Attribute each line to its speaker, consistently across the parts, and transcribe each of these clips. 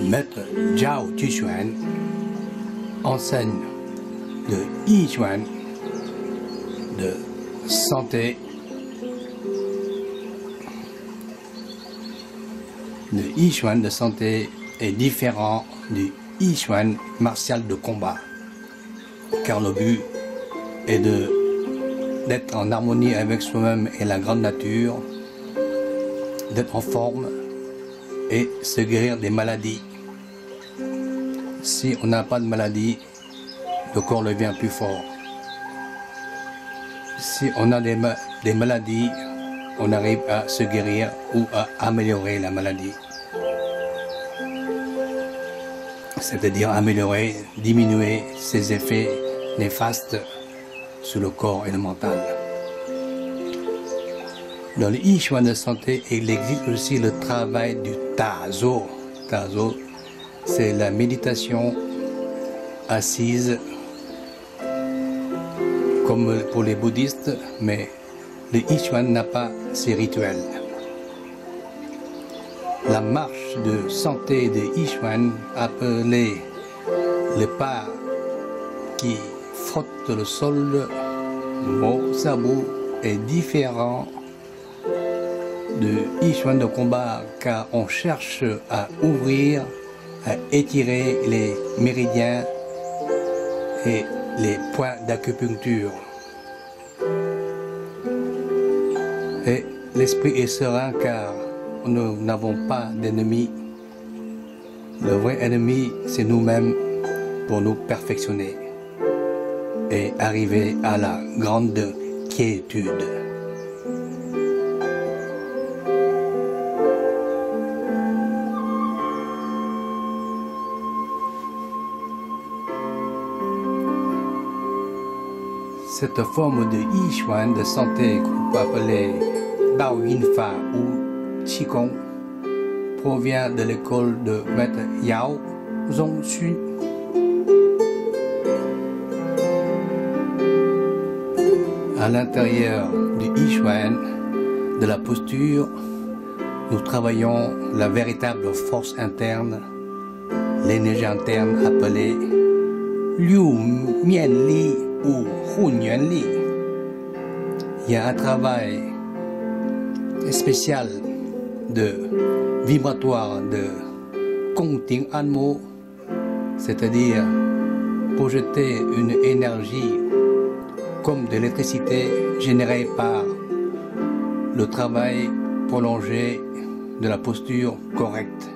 Speaker 1: Maître Zhao Chuchuan enseigne le Yichuan de santé. Le Yichuan de santé est différent du Yichuan martial de combat, car le but est d'être en harmonie avec soi-même et la grande nature, d'être en forme et se guérir des maladies. Si on n'a pas de maladie, le corps devient plus fort. Si on a des maladies, on arrive à se guérir ou à améliorer la maladie. C'est-à-dire améliorer, diminuer ses effets néfastes sur le corps et le mental. Dans le Yichuan de santé, il existe aussi le travail du Tazo. Tazo, c'est la méditation assise, comme pour les bouddhistes, mais le Yichuan n'a pas ces rituels. La marche de santé de Yichuan, appelée le pas qui frotte le sol, Mo Sabu, est différent de Yichuan de combat, car on cherche à ouvrir, à étirer les méridiens et les points d'acupuncture. Et l'esprit est serein car nous n'avons pas d'ennemis. Le vrai ennemi, c'est nous-mêmes pour nous perfectionner et arriver à la grande quiétude. Cette forme de Yichuan de santé qu'on peut appeler Dao Yin Fa ou Qigong provient de l'école de Maître Yao Zongxu. À l'intérieur du Yichuan, de la posture, nous travaillons la véritable force interne, l'énergie interne appelée Liu Mian Li ou Hun Yuan Li. Il y a un travail spécial de vibratoire de Gong Ting An Mo, c'est-à-dire projeter une énergie comme de l'électricité générée par le travail prolongé de la posture correcte.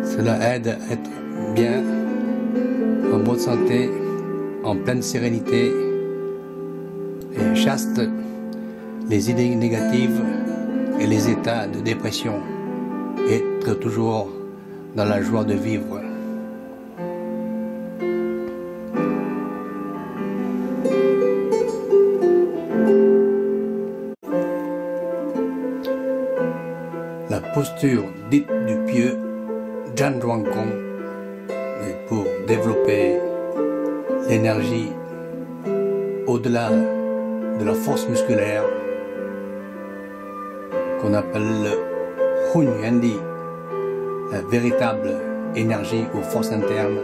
Speaker 1: Cela aide à être bien, en bonne santé, en pleine sérénité et chaste les idées négatives et les états de dépression, être toujours dans la joie de vivre. La posture dite du pieux Zhan Zhuang Gong est pour développer l'énergie au-delà de la force musculaire qu'on appelle le Hun Yuan Li, la véritable énergie aux forces internes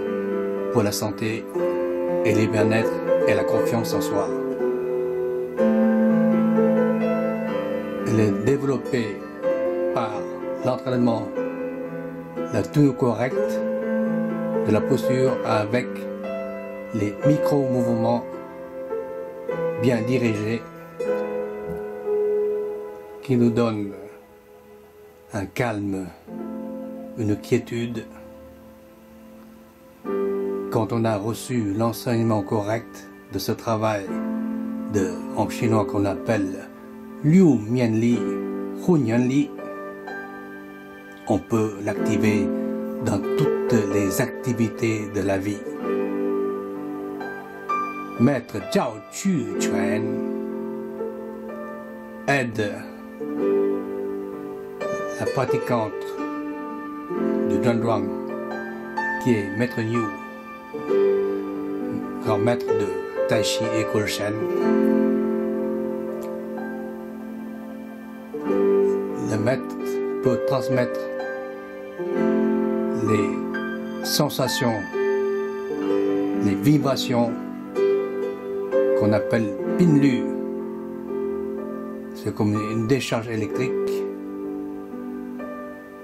Speaker 1: pour la santé et le bien-être et la confiance en soi. Elle est développée par l'entraînement, la tenue correcte de la posture avec les micro-mouvements bien dirigés qui nous donnent un calme, une quiétude. Quand on a reçu l'enseignement correct de ce travail en chinois qu'on appelle Liu Mian Li, Hun Yuan Li, on peut l'activer dans toutes les activités de la vie. Maître Zhao Chuchuan aide la pratiquante de Zhan Zhuang, qui est Maître Niu, grand maître de Tai Chi et Kolshan. Le maître peut transmettre les sensations, les vibrations qu'on appelle pinlu. C'est comme une décharge électrique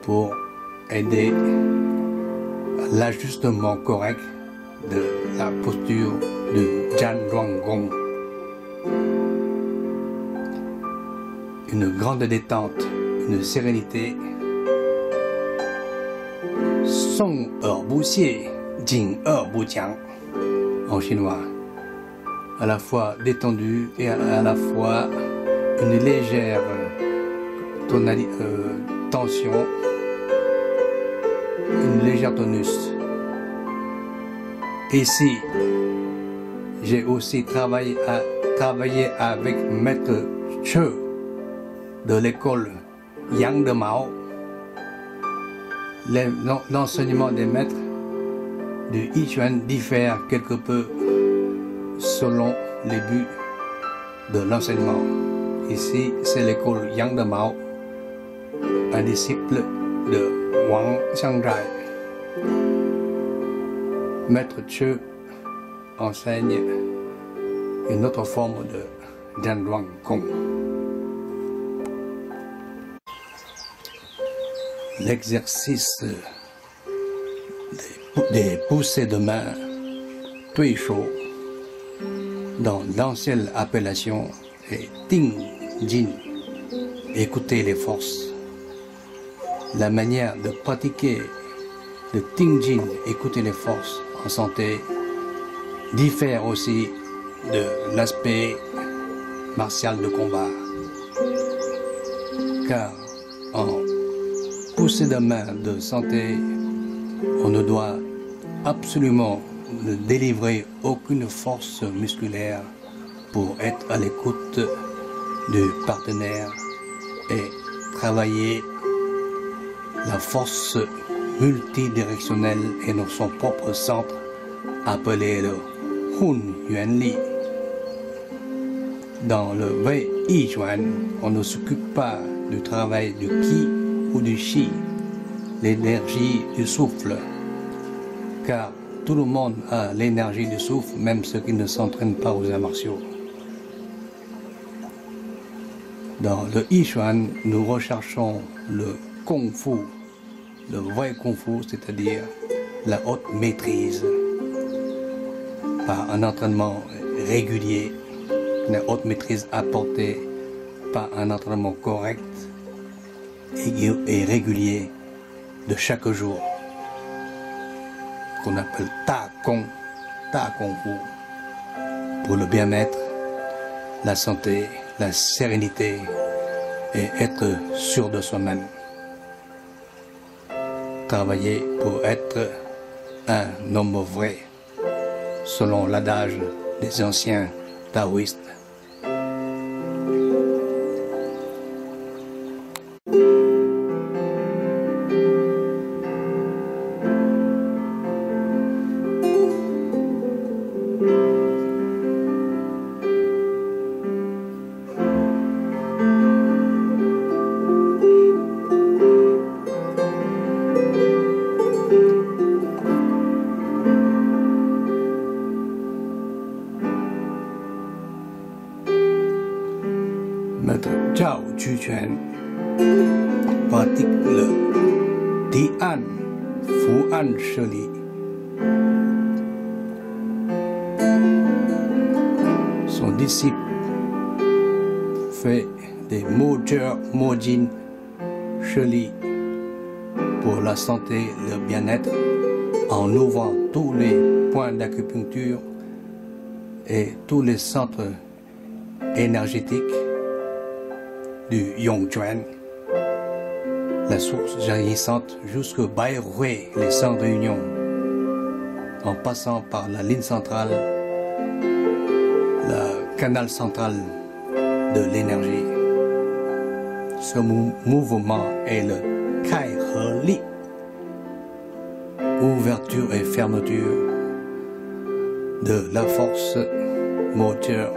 Speaker 1: pour aider à l'ajustement correct de la posture du Jan Duang Gong. Une grande détente, une sérénité. Song er bu xie, jing er bu jiang, en chinois. À la fois détendu et à la fois une légère tension, une légère tonus. Ici, j'ai aussi travaillé avec Maître Che de l'école Yang de Mao. L'enseignement des maîtres du Yichuan diffère quelque peu selon les buts de l'enseignement. Ici, c'est l'école Yang de Mao, un disciple de Wang Xiangzhai. Maître Che enseigne une autre forme de Jan Duang Gong. L'exercice des poussées de main Tui Shou dans l'ancienne appellation est Ting Jin, écouter les forces. La manière de pratiquer le Ting Jin, écouter les forces en santé, diffère aussi de l'aspect martial de combat. Car en poussée de main de santé, on ne doit absolument ne délivrer aucune force musculaire pour être à l'écoute du partenaire et travailler la force multidirectionnelle et dans son propre centre appelé le Hun Yuan Li. Dans le vrai Yichuan, on ne s'occupe pas du travail du Qi ou du Chi, l'énergie du souffle, car tout le monde a l'énergie du souffle, même ceux qui ne s'entraînent pas aux arts martiaux. Dans le Yichuan, nous recherchons le Kung Fu, le vrai Kung Fu, c'est-à-dire la haute maîtrise, par un entraînement régulier, la haute maîtrise apportée par un entraînement correct et régulier de chaque jour, qu'on appelle Ta Kung Fu, pour le bien-être, la santé, la sérénité et être sûr de soi-même. Travailler pour être un homme vrai, selon l'adage des anciens taoïstes. Maître Zhao Juquan pratique le Dian Fuan Sheli. Son disciple fait des Mojer Mojin Sheli pour la santé et le bien-être en ouvrant tous les points d'acupuncture et tous les centres énergétiques du Yongquan, la source jaillissante jusqu'au Baihui, les centres de réunion, en passant par la ligne centrale, le canal central de l'énergie. Ce mouvement est le Kai He Li, ouverture et fermeture de la force moteur.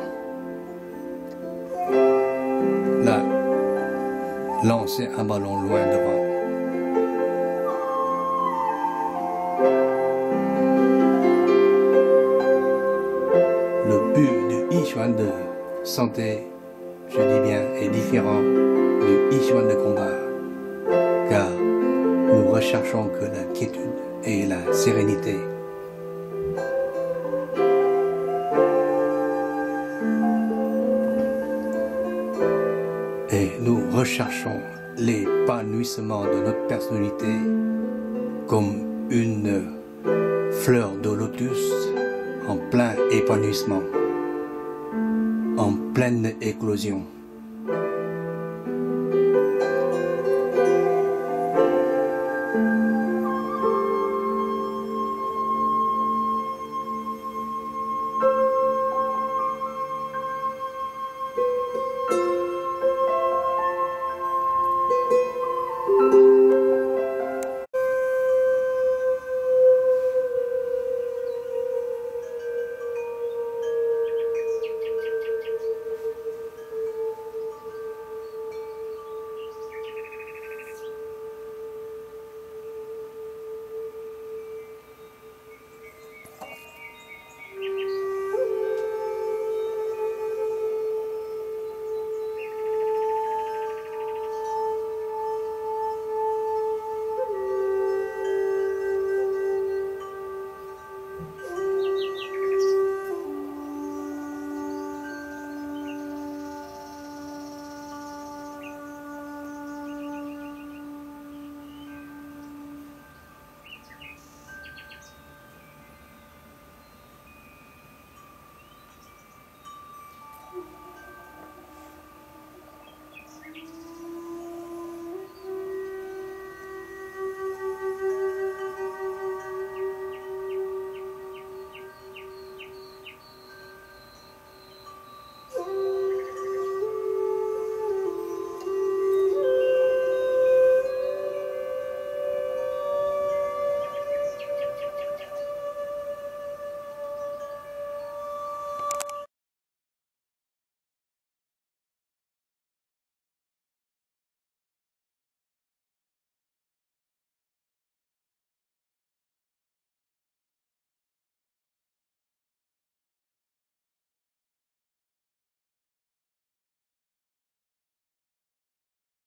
Speaker 1: lancer un ballon loin devant. Le but du Yichuan de santé, je dis bien, est différent du Yichuan de combat, car nous recherchons que la quiétude et la sérénité. Et nous recherchons l'épanouissement de notre personnalité comme une fleur de lotus en plein épanouissement, en pleine éclosion.